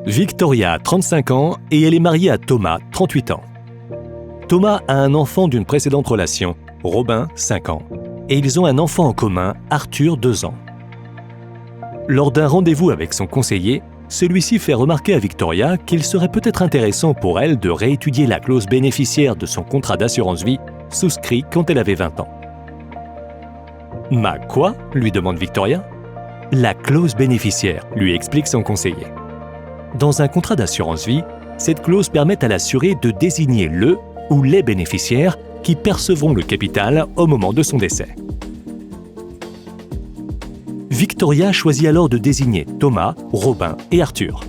Victoria a 35 ans et elle est mariée à Thomas, 38 ans. Thomas a un enfant d'une précédente relation, Robin, 5 ans, et ils ont un enfant en commun, Arthur, 2 ans. Lors d'un rendez-vous avec son conseiller, celui-ci fait remarquer à Victoria qu'il serait peut-être intéressant pour elle de réétudier la clause bénéficiaire de son contrat d'assurance vie souscrit quand elle avait 20 ans. « Ma quoi ?» lui demande Victoria. « La clause bénéficiaire », lui explique son conseiller. Dans un contrat d'assurance vie, cette clause permet à l'assuré de désigner le ou les bénéficiaires qui percevront le capital au moment de son décès. Victoria choisit alors de désigner Thomas, Robin et Arthur.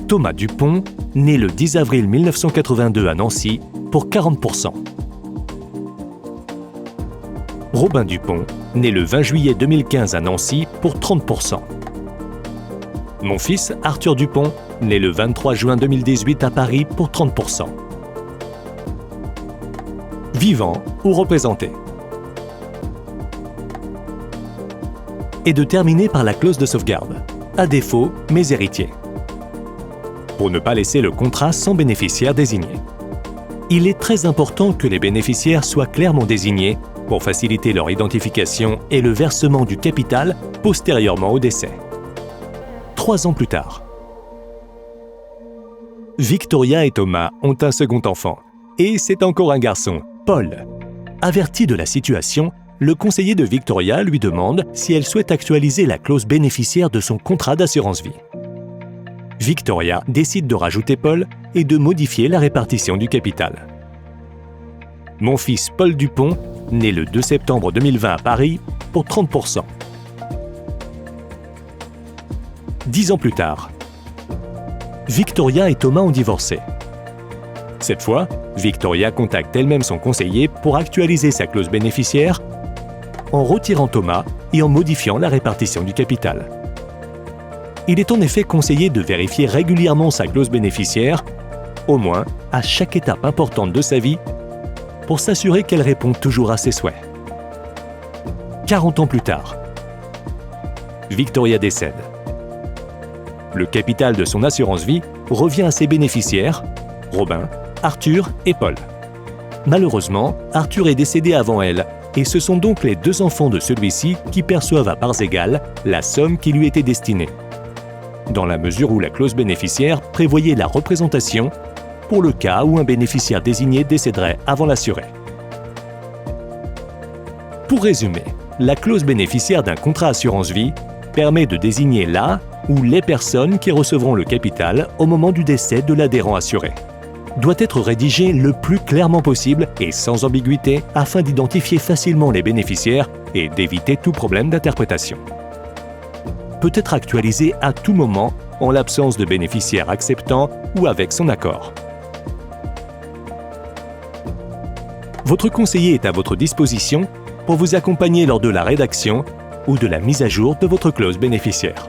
Thomas Dupont, né le 10 avril 1982 à Nancy, pour 40%. Robin Dupont, né le 20 juillet 2015 à Nancy, pour 30%. Mon fils, Arthur Dupont, né le 23 juin 2018 à Paris, pour 30%. Vivant ou représenté. Et de terminer par la clause de sauvegarde. À défaut, mes héritiers. Pour ne pas laisser le contrat sans bénéficiaire désigné. Il est très important que les bénéficiaires soient clairement désignés pour faciliter leur identification et le versement du capital postérieurement au décès. 3 ans plus tard. Victoria et Thomas ont un second enfant, et c'est encore un garçon, Paul. Averti de la situation, le conseiller de Victoria lui demande si elle souhaite actualiser la clause bénéficiaire de son contrat d'assurance vie. Victoria décide de rajouter Paul et de modifier la répartition du capital. Mon fils Paul Dupont, né le 2 septembre 2020 à Paris, pour 30%. 10 ans plus tard. Victoria et Thomas ont divorcé. Cette fois, Victoria contacte elle-même son conseiller pour actualiser sa clause bénéficiaire en retirant Thomas et en modifiant la répartition du capital. Il est en effet conseillé de vérifier régulièrement sa clause bénéficiaire, au moins à chaque étape importante de sa vie, pour s'assurer qu'elle répond toujours à ses souhaits. 40 ans plus tard, Victoria décède. Le capital de son assurance vie revient à ses bénéficiaires, Robin, Arthur et Paul. Malheureusement, Arthur est décédé avant elle, et ce sont donc les 2 enfants de celui-ci qui perçoivent à parts égales la somme qui lui était destinée, dans la mesure où la clause bénéficiaire prévoyait la représentation pour le cas où un bénéficiaire désigné décéderait avant l'assuré. Pour résumer, la clause bénéficiaire d'un contrat assurance vie permet de désigner la ou les personnes qui recevront le capital au moment du décès de l'adhérent assuré. Doit être rédigée le plus clairement possible et sans ambiguïté afin d'identifier facilement les bénéficiaires et d'éviter tout problème d'interprétation. Peut être actualisée à tout moment en l'absence de bénéficiaire acceptant ou avec son accord. Votre conseiller est à votre disposition pour vous accompagner lors de la rédaction ou de la mise à jour de votre clause bénéficiaire.